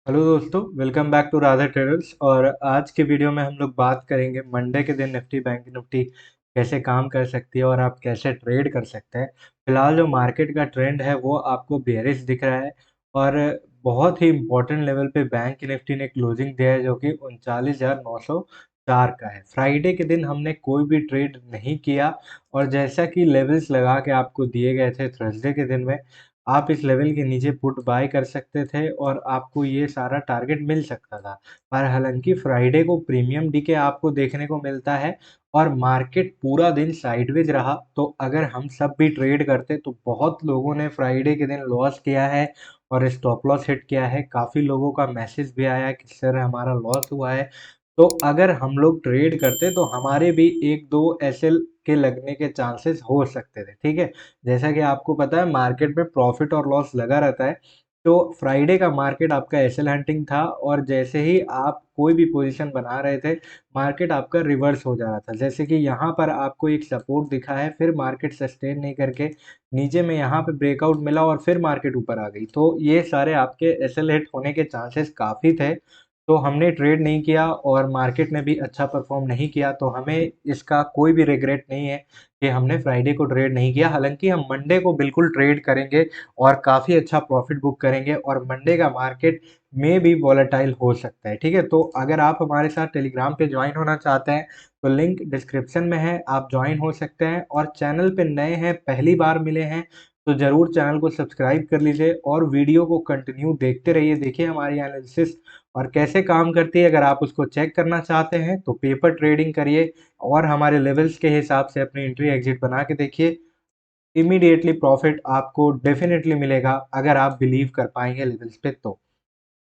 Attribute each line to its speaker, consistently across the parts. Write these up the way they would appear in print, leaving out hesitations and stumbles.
Speaker 1: Hello दोस्तों, welcome back to Radha Traders. और आज के वीडियो में हम लोग बात करेंगे मंडे के दिन निफ्टी बैंक निफ्टी कैसे काम कर सकती है और आप कैसे ट्रेड कर सकते हैं। फिलहाल जो मार्केट का ट्रेंड है वो आपको बेयरिश दिख रहा है और बहुत ही इम्पोर्टेंट लेवल पे बैंक निफ्टी ने क्लोजिंग दिया है जो कि 39,904 का है। फ्राइडे के दिन हमने कोई भी ट्रेड नहीं किया और जैसा कि लेवल्स लगा के आपको दिए गए थे थर्सडे के दिन में, आप इस लेवल के नीचे पुट बाय कर सकते थे और आपको ये सारा टारगेट मिल सकता था। पर हालांकि फ्राइडे को प्रीमियम डीके आपको देखने को मिलता है और मार्केट पूरा दिन साइडवेज रहा। तो अगर हम सब भी ट्रेड करते तो बहुत लोगों ने फ्राइडे के दिन लॉस किया है और स्टॉप लॉस हिट किया है। काफ़ी लोगों का मैसेज भी आया कि सर हमारा लॉस हुआ है। तो अगर हम लोग ट्रेड करते तो हमारे भी 1-2 एसएल के लगने के चांसेस हो सकते थे, ठीक है। जैसा कि आपको पता है मार्केट में प्रॉफिट और लॉस लगा रहता है। तो फ्राइडे का मार्केट आपका एसएल हंटिंग था और जैसे ही आप कोई भी पोजीशन बना रहे थे, मार्केट आपका रिवर्स हो जा रहा था। जैसे कि यहाँ पर आपको एक सपोर्ट दिखा है, फिर मार्केट सस्टेन नहीं करके नीचे में यहाँ पे ब्रेकआउट मिला और फिर मार्केट ऊपर आ गई। तो ये सारे आपके एसएल हिट होने के चांसेस काफ़ी थे। तो हमने ट्रेड नहीं किया और मार्केट ने भी अच्छा परफॉर्म नहीं किया, तो हमें इसका कोई भी रिग्रेट नहीं है कि हमने फ्राइडे को ट्रेड नहीं किया। हालांकि हम मंडे को बिल्कुल ट्रेड करेंगे और काफ़ी अच्छा प्रॉफिट बुक करेंगे और मंडे का मार्केट में भी वॉलेटाइल हो सकता है, ठीक है। तो अगर आप हमारे साथ टेलीग्राम पे ज्वाइन होना चाहते हैं तो लिंक डिस्क्रिप्शन में है, आप ज्वाइन हो सकते हैं। और चैनल पे नए हैं, पहली बार मिले हैं तो ज़रूर चैनल को सब्सक्राइब कर लीजिए और वीडियो को कंटिन्यू देखते रहिए। देखिए हमारी एनालिसिस और कैसे काम करती है। अगर आप उसको चेक करना चाहते हैं तो पेपर ट्रेडिंग करिए और हमारे लेवल्स के हिसाब से अपनी एंट्री एग्जिट बना के देखिए। इमीडिएटली प्रॉफिट आपको डेफिनेटली मिलेगा अगर आप बिलीव कर पाएंगे लेवल्स पे। तो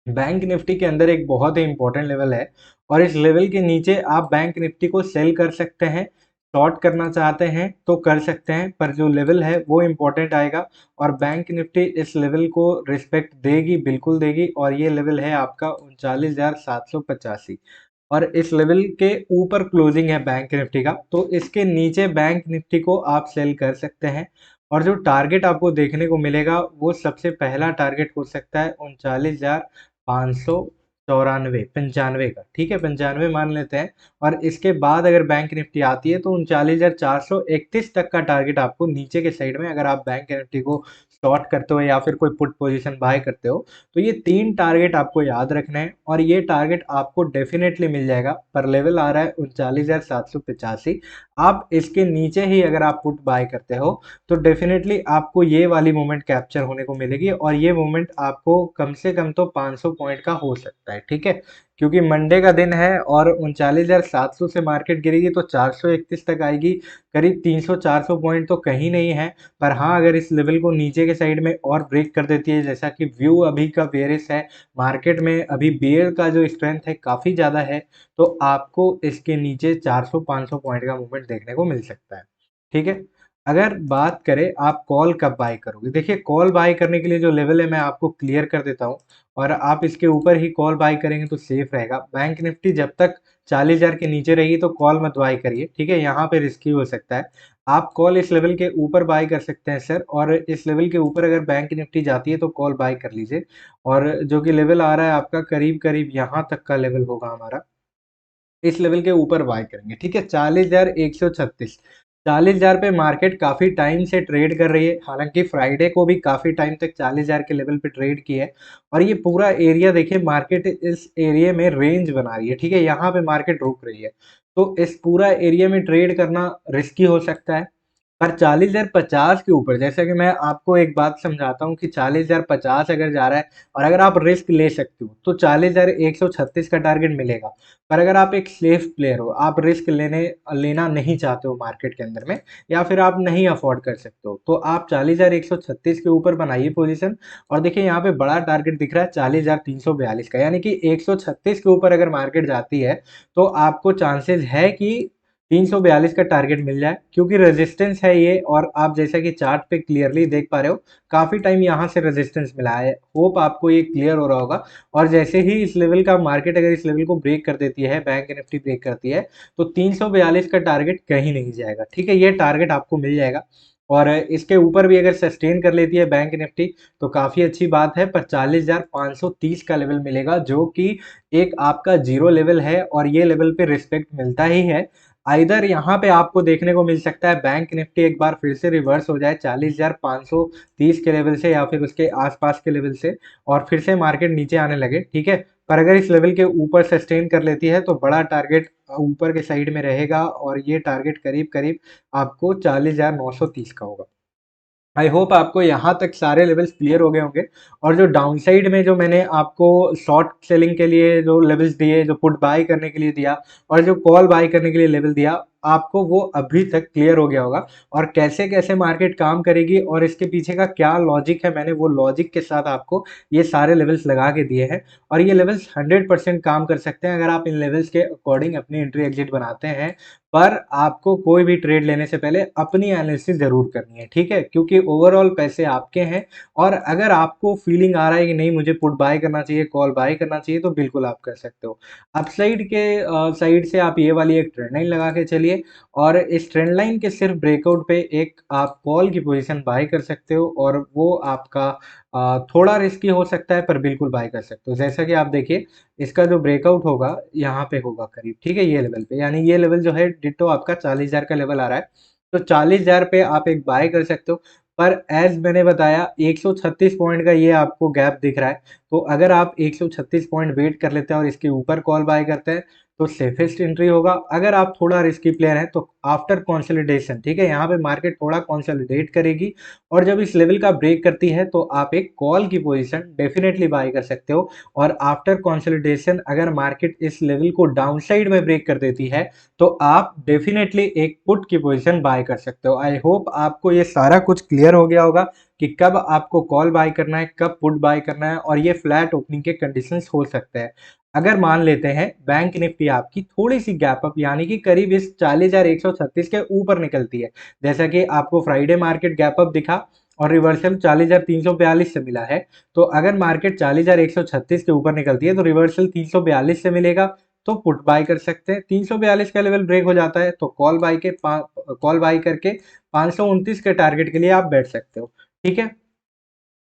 Speaker 1: बैंक निफ्टी के अंदर एक बहुत ही इंपॉर्टेंट लेवल है और इस लेवल के नीचे आप बैंक निफ्टी को सेल कर सकते हैं। शॉर्ट करना चाहते हैं तो कर सकते हैं, पर जो लेवल है वो इंपॉर्टेंट आएगा और बैंक निफ्टी इस लेवल को रिस्पेक्ट देगी, बिल्कुल देगी। और ये लेवल है आपका 39,785 और इस लेवल के ऊपर क्लोजिंग है बैंक निफ्टी का, तो इसके नीचे बैंक निफ्टी को आप सेल कर सकते हैं। और जो टारगेट आपको देखने को मिलेगा वो सबसे पहला टारगेट हो सकता है 39,594 पंचानवे का, ठीक है, 95 मान लेते हैं। और इसके बाद अगर बैंक निफ्टी आती है तो 39,431 तक का टारगेट आपको नीचे के साइड में, अगर आप बैंक निफ्टी को शॉर्ट करते हो या फिर कोई पुट पोजीशन बाय करते हो, तो ये 3 टारगेट आपको याद रखना है और ये टारगेट आपको डेफिनेटली मिल जाएगा। पर लेवल आ रहा है 39,785। आप इसके नीचे ही अगर आप पुट बाय करते हो तो डेफिनेटली आपको ये वाली मूवमेंट कैप्चर होने को मिलेगी और ये मूवमेंट आपको कम से कम तो 500 पॉइंट का हो सकता है, ठीक है। क्योंकि मंडे का दिन है और 39,700 से मार्केट गिरेगी तो 431 तक आएगी। करीब 300-400 पॉइंट तो कहीं नहीं है। पर हाँ, अगर इस लेवल को नीचे के साइड में और ब्रेक कर देती है, जैसा कि व्यू अभी का बेयरिश है मार्केट में, अभी बेयर का जो स्ट्रेंथ है काफ़ी ज़्यादा है, तो आपको इसके नीचे 400-500 पॉइंट का मूवमेंट देखने को मिल सकता है, ठीक है। अगर बात करें आप कॉल कब बाय करोगे, देखिए कॉल बाय करने के लिए जो लेवल है मैं आपको क्लियर कर देता हूँ और आप इसके ऊपर ही कॉल बाय करेंगे तो सेफ रहेगा। बैंक निफ्टी जब तक 40,000 के नीचे रहेगी तो कॉल मत बाय करिए, ठीक है, यहाँ पे रिस्की हो सकता है। आप कॉल इस लेवल के ऊपर बाय कर सकते हैं सर, और इस लेवल के ऊपर अगर बैंक निफ्टी जाती है तो कॉल बाय कर लीजिए। और जो कि लेवल आ रहा है आपका करीब करीब यहाँ तक का लेवल होगा हमारा, इस लेवल के ऊपर बाय करेंगे, ठीक है। 40,136, 40,000 पे मार्केट काफ़ी टाइम से ट्रेड कर रही है। हालांकि फ्राइडे को भी काफ़ी टाइम तक 40,000 के लेवल पे ट्रेड की है और ये पूरा एरिया देखिए, मार्केट इस एरिया में रेंज बना रही है, ठीक है, यहाँ पे मार्केट रुक रही है। तो इस पूरा एरिया में ट्रेड करना रिस्की हो सकता है। पर 40,050 के ऊपर, जैसा कि मैं आपको एक बात समझाता हूँ कि 40,050 अगर जा रहा है और अगर आप रिस्क ले सकते हो तो 40,136 का टारगेट मिलेगा। पर अगर आप एक सेफ प्लेयर हो, आप रिस्क लेना नहीं चाहते हो मार्केट के अंदर में, या फिर आप नहीं अफोर्ड कर सकते हो, तो आप 40,136 के ऊपर बनाइए पोजीशन। और देखिए यहाँ पे बड़ा टारगेट दिख रहा है 40,342 का, यानी कि 136 के ऊपर अगर मार्केट जाती है तो आपको चांसेस है कि 342 का टारगेट मिल जाए, क्योंकि रेजिस्टेंस है ये। और आप जैसा कि चार्ट पे क्लियरली देख पा रहे हो, काफी टाइम यहाँ से रेजिस्टेंस मिला है। होप आपको ये क्लियर हो रहा होगा। और जैसे ही इस लेवल का मार्केट अगर इस लेवल को ब्रेक कर देती है, बैंक निफ्टी ब्रेक करती है, तो 342 का टारगेट कहीं नहीं जाएगा, ठीक है, ये टारगेट आपको मिल जाएगा। और इसके ऊपर भी अगर सस्टेन कर लेती है बैंक निफ्टी तो काफ़ी अच्छी बात है, पर 40,530 का लेवल मिलेगा जो कि एक आपका जीरो लेवल है और ये लेवल पे रिस्पेक्ट मिलता ही है। आइदर यहाँ पे आपको देखने को मिल सकता है बैंक निफ्टी एक बार फिर से रिवर्स हो जाए 40,530 के लेवल से या फिर उसके आसपास के लेवल से और फिर से मार्केट नीचे आने लगे, ठीक है। पर अगर इस लेवल के ऊपर सस्टेन कर लेती है तो बड़ा टारगेट ऊपर के साइड में रहेगा और ये टारगेट करीब करीब आपको 40,930 का होगा। आई होप आपको यहाँ तक सारे लेवल्स क्लियर हो गए होंगे। और जो डाउनसाइड में जो मैंने आपको शॉर्ट सेलिंग के लिए जो लेवल्स दिए, जो पुट बाय करने के लिए दिया और जो कॉल बाय करने के लिए लेवल दिया, आपको वो अभी तक क्लियर हो गया होगा। और कैसे कैसे मार्केट काम करेगी और इसके पीछे का क्या लॉजिक है, मैंने वो लॉजिक के साथ आपको ये सारे लेवल्स लगा के दिए हैं। और ये लेवल्स 100% काम कर सकते हैं अगर आप इन लेवल्स के अकॉर्डिंग अपनी एंट्री एग्जिट बनाते हैं। पर आपको कोई भी ट्रेड लेने से पहले अपनी एनालिसिस ज़रूर करनी है, ठीक है? क्योंकि ओवरऑल पैसे आपके हैं और अगर आपको फीलिंग आ रहा है कि नहीं मुझे पुट बाय करना चाहिए, कॉल बाय करना चाहिए, तो बिल्कुल आप कर सकते हो। अपसाइड के साइड से आप ये वाली एक ट्रेंड लाइन लगा के चलिए और इस ट्रेंड लाइन के सिर्फ ब्रेकआउट पे एक आप कॉल की पोजीशन बाय कर सकते हो और वो आपका थोड़ा रिस्की हो सकता है पर बिल्कुल बाय कर सकते हो। जैसा कि आप देखिए इसका जो ब्रेकआउट होगा यहाँ पे होगा करीब, ठीक है, ये लेवल पे, यानी ये लेवल जो है डिट्टो आपका 40,000 का लेवल आ रहा है। तो 40,000 पे आप एक बाय कर सकते हो। पर एज मैंने बताया 136 पॉइंट का ये आपको गैप दिख रहा है। तो अगर आप 136 पॉइंट वेट कर लेते हैं और इसके ऊपर कॉल बाय करते हैं तो सेफेस्ट एंट्री होगा। अगर आप थोड़ा रिस्की प्लेयर हैं तो आफ्टर कंसोलिडेशन, ठीक है, यहाँ पे मार्केट थोड़ा कंसोलिडेट करेगी और जब इस लेवल का ब्रेक करती है तो आप एक कॉल की पोजीशन डेफिनेटली बाय कर सकते हो। और आफ्टर कंसोलिडेशन अगर मार्केट इस लेवल को डाउनसाइड में ब्रेक कर देती है तो आप डेफिनेटली एक पुट की पोजीशन बाय कर सकते हो। आई होप आपको ये सारा कुछ क्लियर हो गया होगा कि कब आपको कॉल बाय करना है, कब पुट बाय करना है और ये फ्लैट ओपनिंग के कंडीशंस हो सकते हैं। अगर मान लेते हैं बैंक निफ्टी आपकी थोड़ी सी गैप अप यानी कि करीब इस 40,136 के ऊपर निकलती है, जैसा कि आपको फ्राइडे मार्केट गैप अप दिखा और रिवर्सल 40,342 से मिला है। तो अगर मार्केट 40,136 के ऊपर निकलती है तो रिवर्सल 342 से मिलेगा, तो पुट बाय कर सकते हैं। 342 का लेवल ब्रेक हो जाता है तो कॉल बाय करके 529 के टारगेट के लिए आप बैठ सकते हो, ठीक है।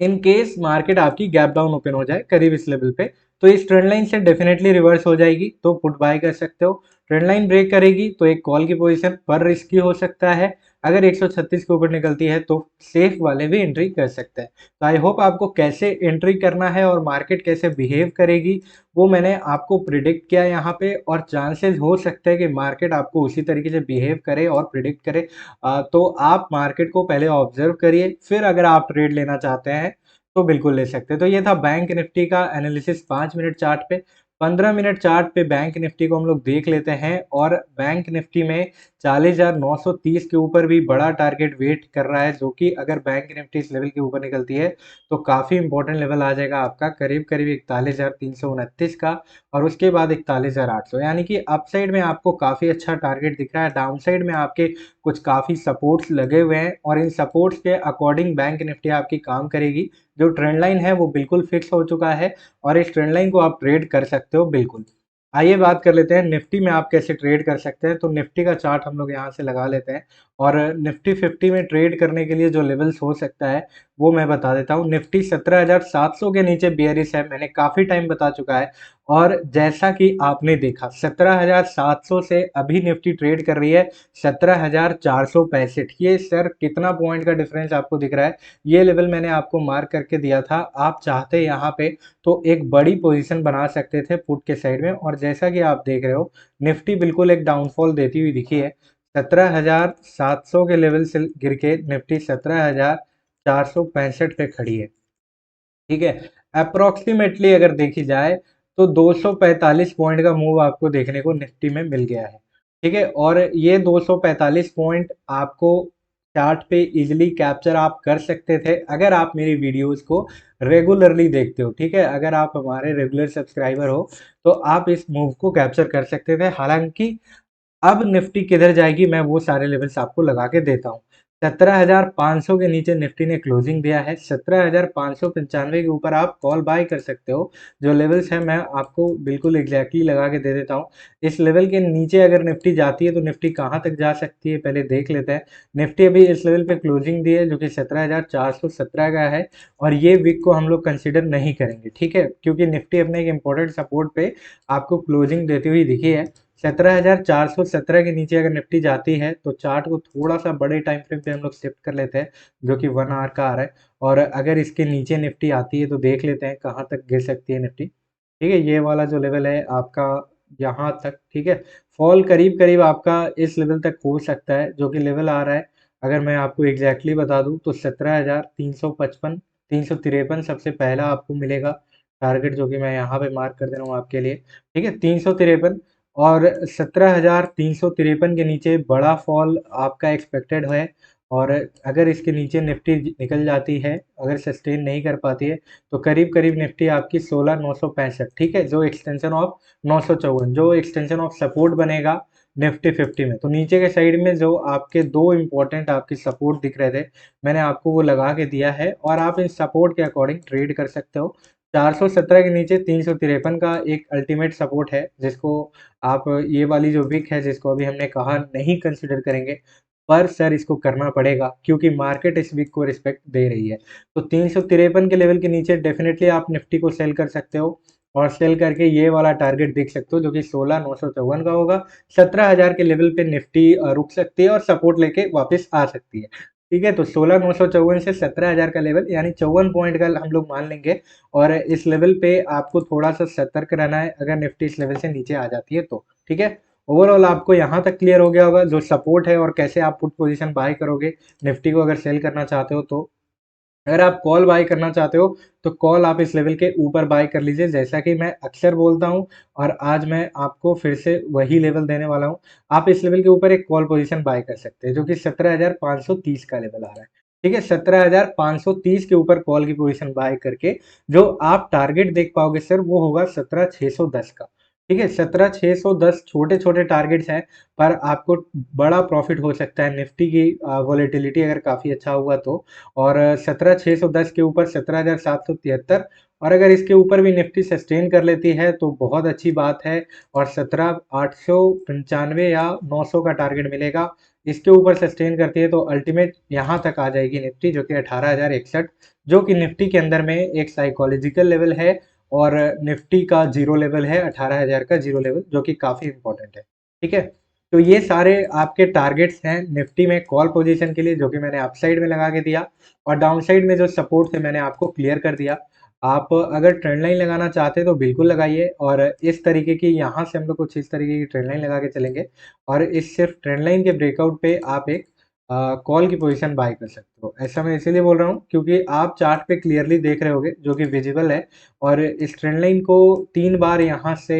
Speaker 1: इन केस मार्केट आपकी गैप डाउन ओपन हो जाए करीब इस लेवल पे तो इस ट्रेंड लाइन से डेफिनेटली रिवर्स हो जाएगी तो पुट बाय कर सकते हो। ट्रेंड लाइन ब्रेक करेगी तो एक कॉल की पोजीशन पर रिस्की हो सकता है। अगर 136 के ऊपर निकलती है तो सेफ वाले भी एंट्री कर सकते हैं। तो आई होप आपको कैसे एंट्री करना है और मार्केट कैसे बिहेव करेगी वो मैंने आपको प्रिडिक्ट किया यहाँ पे। और चांसेस हो सकते हैं कि मार्केट आपको उसी तरीके से बिहेव करे और प्रिडिक्ट करे। तो आप मार्केट को पहले ऑब्जर्व करिए, फिर अगर आप ट्रेड लेना चाहते हैं तो बिल्कुल ले सकते हैं। तो ये था बैंक निफ्टी का एनालिसिस 5 मिनट चार्ट पे। 15 मिनट चार्ट पे बैंक निफ्टी को हम लोग देख लेते हैं और बैंक निफ्टी में 40,930 के ऊपर भी बड़ा टारगेट वेट कर रहा है, जो कि अगर बैंक निफ्टी इस लेवल के ऊपर निकलती है तो काफ़ी इंपॉर्टेंट लेवल आ जाएगा आपका करीब करीब 41,329 का और उसके बाद 41,800, यानी कि अपसाइड में आपको काफ़ी अच्छा टारगेट दिख रहा है। डाउन साइड में आपके कुछ काफ़ी सपोर्ट्स लगे हुए हैं और इन सपोर्ट्स के अकॉर्डिंग बैंक निफ्टी आपकी काम करेगी। जो ट्रेंड लाइन है वो बिल्कुल फिक्स हो चुका है और इस ट्रेंड लाइन को आप ट्रेड कर सकते हो बिल्कुल। आइए बात कर लेते हैं निफ्टी में आप कैसे ट्रेड कर सकते हैं। तो निफ्टी का चार्ट हम लोग यहाँ से लगा लेते हैं और निफ्टी 50 में ट्रेड करने के लिए जो लेवल्स हो सकता है वो मैं बता देता हूँ। निफ्टी 17,700 के नीचे बेयरिश है, मैंने काफ़ी टाइम बता चुका है। और जैसा कि आपने देखा 17,700 से अभी निफ्टी ट्रेड कर रही है 17,465। ये सर कितना पॉइंट का डिफरेंस आपको दिख रहा है। ये लेवल मैंने आपको मार्क करके दिया था। आप चाहते यहाँ पे तो एक बड़ी पोजीशन बना सकते थे पुट के साइड में और जैसा कि आप देख रहे हो निफ्टी बिल्कुल एक डाउनफॉल देती हुई दिखी है। 17,700 के लेवल से गिर के निफ्टी 17,465 पे खड़ी है, ठीक है। अप्रोक्सीमेटली अगर देखी जाए तो 245 पॉइंट का मूव आपको देखने को निफ्टी में मिल गया है, ठीक है। और ये 245 पॉइंट आपको चार्ट पे इजीली कैप्चर आप कर सकते थे अगर आप मेरी वीडियोस को रेगुलरली देखते हो, ठीक है। अगर आप हमारे रेगुलर सब्सक्राइबर हो तो आप इस मूव को कैप्चर कर सकते थे। हालांकि अब निफ्टी किधर जाएगी मैं वो सारे लेवल्स आपको लगा के देता हूँ। 17,500 के नीचे निफ्टी ने क्लोजिंग दिया है। 17,595 के ऊपर आप कॉल बाय कर सकते हो। जो लेवल्स हैं मैं आपको बिल्कुल एग्जैक्टली लगा के दे देता हूँ। इस लेवल के नीचे अगर निफ्टी जाती है तो निफ्टी कहाँ तक जा सकती है पहले देख लेते हैं। निफ्टी अभी इस लेवल पे क्लोजिंग दी है जो कि 17,417 का है, और ये वीक को हम लोग कंसिडर नहीं करेंगे, ठीक है, क्योंकि निफ्टी अपने एक इंपॉर्टेंट सपोर्ट पे आपको क्लोजिंग देती हुई दिखी है। 17,417 के नीचे अगर निफ्टी जाती है तो चार्ट को थोड़ा सा बड़े टाइम फ्रेम पे हम लोग शिफ्ट कर लेते हैं, जो कि 1 आवर का आ रहा है। और अगर इसके नीचे निफ्टी आती है तो देख लेते हैं कहाँ तक गिर सकती है निफ्टी। ठीक है, ये वाला जो लेवल है आपका यहाँ तक, ठीक है। फॉल करीब करीब आपका इस लेवल तक हो सकता है, जो कि लेवल आ रहा है, अगर मैं आपको एग्जैक्टली बता दूं तो 17,355 353 सबसे पहला आपको मिलेगा टारगेट, जो कि मैं यहाँ पे मार्क कर दे रहा हूँ आपके लिए। ठीक है, 353 और 17,353 के नीचे बड़ा फॉल आपका एक्सपेक्टेड है। और अगर इसके नीचे निफ्टी निकल जाती है, अगर सस्टेन नहीं कर पाती है, तो करीब करीब निफ्टी आपकी 16,965, ठीक है, जो एक्सटेंशन ऑफ 954, जो एक्सटेंशन ऑफ सपोर्ट बनेगा निफ्टी 50 में। तो नीचे के साइड में जो आपके दो इंपॉर्टेंट आपके सपोर्ट दिख रहे थे, मैंने आपको वो लगा के दिया है, और आप इन सपोर्ट के अकॉर्डिंग ट्रेड कर सकते हो। 417 के नीचे 353 का एक अल्टीमेट सपोर्ट है, जिसको आप ये वाली जो विक है जिसको अभी हमने कहा नहीं कंसिडर करेंगे, पर सर इसको करना पड़ेगा क्योंकि मार्केट इस वीक को रिस्पेक्ट दे रही है। तो 353 के लेवल के नीचे डेफिनेटली आप निफ्टी को सेल कर सकते हो, और सेल करके ये वाला टारगेट देख सकते हो जो कि 16,954 का होगा। 17,000 के लेवल पे निफ्टी रुक सकती है और सपोर्ट लेके वापस आ सकती है। ठीक है, तो 16,954 से 17,000 का लेवल यानी 54 पॉइंट का हम लोग मान लेंगे, और इस लेवल पे आपको थोड़ा सा सतर्क रहना है अगर निफ्टी इस लेवल से नीचे आ जाती है तो। ठीक है, ओवरऑल आपको यहाँ तक क्लियर हो गया होगा जो सपोर्ट है और कैसे आप पुट पोजीशन बाय करोगे निफ्टी को अगर सेल करना चाहते हो तो। अगर आप कॉल बाय करना चाहते हो तो कॉल आप इस लेवल के ऊपर बाय कर लीजिए, जैसा कि मैं अक्सर बोलता हूं, और आज मैं आपको फिर से वही लेवल देने वाला हूं। आप इस लेवल के ऊपर एक कॉल पोजीशन बाय कर सकते हैं जो कि 17,530 का लेवल आ रहा है। ठीक है, 17,530 के ऊपर कॉल की पोजीशन बाय करके जो आप टारगेट देख पाओगे सर वो होगा 17,610 का। ठीक है, 17,610 छोटे छोटे टारगेट्स हैं, पर आपको बड़ा प्रॉफिट हो सकता है निफ्टी की वॉलेटिलिटी अगर काफी अच्छा हुआ तो। और 17,610 के ऊपर 17,773, और अगर इसके ऊपर भी निफ्टी सस्टेन कर लेती है तो बहुत अच्छी बात है, और 17,895 या 900 का टारगेट मिलेगा। इसके ऊपर सस्टेन करती है तो अल्टीमेट यहाँ तक आ जाएगी निफ्टी, जो कि 18,061, जो कि निफ्टी के अंदर में एक साइकोलॉजिकल लेवल है, और निफ्टी का जीरो लेवल है 18,000 का जीरो लेवल, जो कि काफी इंपॉर्टेंट है। ठीक है, तो ये सारे आपके टारगेट्स हैं निफ्टी में कॉल पोजीशन के लिए, जो कि मैंने अप साइड में लगा के दिया, और डाउन साइड में जो सपोर्ट थे मैंने आपको क्लियर कर दिया। आप अगर ट्रेंड लाइन लगाना चाहते हैं तो बिल्कुल लगाइए, और इस तरीके की यहाँ से हम लोग कुछ इस तरीके की ट्रेंड लाइन लगा के चलेंगे, और इस सिर्फ ट्रेंड लाइन के ब्रेकआउट पे आप एक कॉल की पोजीशन बाय कर सकते हो। ऐसा मैं इसीलिए बोल रहा हूँ क्योंकि आप चार्ट पे क्लियरली देख रहे होगे जो कि विजिबल है, और इस ट्रेंड लाइन को 3 बार यहाँ से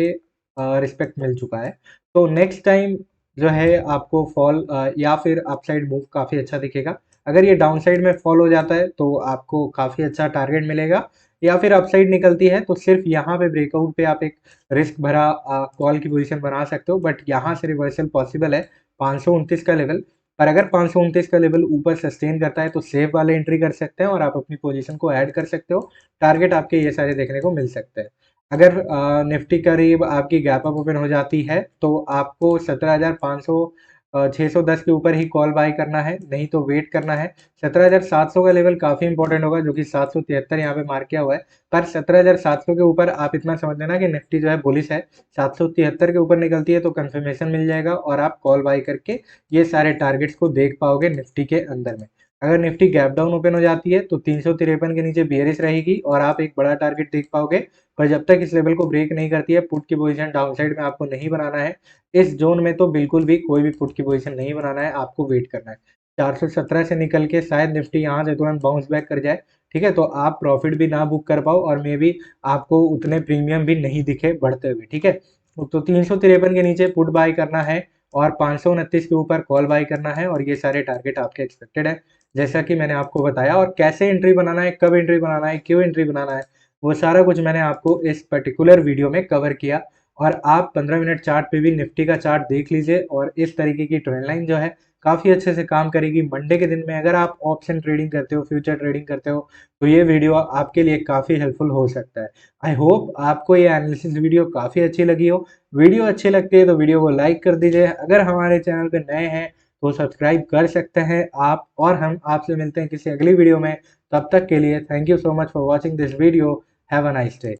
Speaker 1: रिस्पेक्ट मिल चुका है। तो नेक्स्ट टाइम जो है आपको फॉल या फिर अपसाइड मूव काफ़ी अच्छा दिखेगा। अगर ये डाउन साइड में फॉल हो जाता है तो आपको काफ़ी अच्छा टारगेट मिलेगा, या फिर अपसाइड निकलती है तो सिर्फ यहाँ पे ब्रेकआउट पे आप एक रिस्क भरा कॉल की पोजीशन बना सकते हो, बट यहाँ से रिवर्सल पॉसिबल है 529 का लेवल। पर अगर 529 का लेवल ऊपर सस्टेन करता है तो सेफ वाले एंट्री कर सकते हैं और आप अपनी पोजीशन को ऐड कर सकते हो। टारगेट आपके ये सारे देखने को मिल सकते हैं। अगर निफ्टी करीब आपकी गैप अप ओपन हो जाती है तो आपको 17,500 610 के ऊपर ही कॉल बाय करना है, नहीं तो वेट करना है। 17,700 का लेवल काफी इंपॉर्टेंट होगा, जो कि 773 यहाँ पे मार्क किया हुआ है। पर 17,700 के ऊपर आप इतना समझ लेना कि निफ्टी जो है बुलिश है। 773 के ऊपर निकलती है तो कंफर्मेशन मिल जाएगा और आप कॉल बाय करके ये सारे टारगेट्स को देख पाओगे निफ्टी के अंदर में। अगर निफ्टी गैप डाउन ओपन हो जाती है तो 353 के नीचे बेयरिश रहेगी और आप एक बड़ा टारगेट देख पाओगे। पर जब तक इस लेवल को ब्रेक नहीं करती है, पुट की पोजीशन डाउन साइड में आपको नहीं बनाना है। इस जोन में तो बिल्कुल भी कोई भी पुट की पोजीशन नहीं बनाना है, आपको वेट करना है। 417 से निकल के शायद निफ्टी यहाँ से तुरंत बाउंस बैक कर जाए, ठीक है, तो आप प्रॉफिट भी ना बुक कर पाओ, और मे बी आपको उतने प्रीमियम भी नहीं दिखे बढ़ते हुए। ठीक है, तो 353 के नीचे पुट बाय करना है और 529 के ऊपर कॉल बाय करना है, और ये सारे टारगेट आपके एक्सपेक्टेड है जैसा कि मैंने आपको बताया। और कैसे एंट्री बनाना है, कब एंट्री बनाना है, क्यों एंट्री बनाना है, वो सारा कुछ मैंने आपको इस पर्टिकुलर वीडियो में कवर किया। और आप 15 मिनट चार्ट पे भी निफ्टी का चार्ट देख लीजिए, और इस तरीके की ट्रेंड लाइन जो है काफ़ी अच्छे से काम करेगी। मंडे के दिन में अगर आप ऑप्शन ट्रेडिंग करते हो, फ्यूचर ट्रेडिंग करते हो, तो ये वीडियो आपके लिए काफ़ी हेल्पफुल हो सकता है। आई होप आपको ये एनालिसिस वीडियो काफ़ी अच्छी लगी हो। वीडियो अच्छी लगती है तो वीडियो को लाइक कर दीजिए। अगर हमारे चैनल पे नए हैं तो सब्सक्राइब कर सकते हैं आप, और हम आपसे मिलते हैं किसी अगली वीडियो में। तब तक के लिए thank you so much for watching this video. Have a nice day.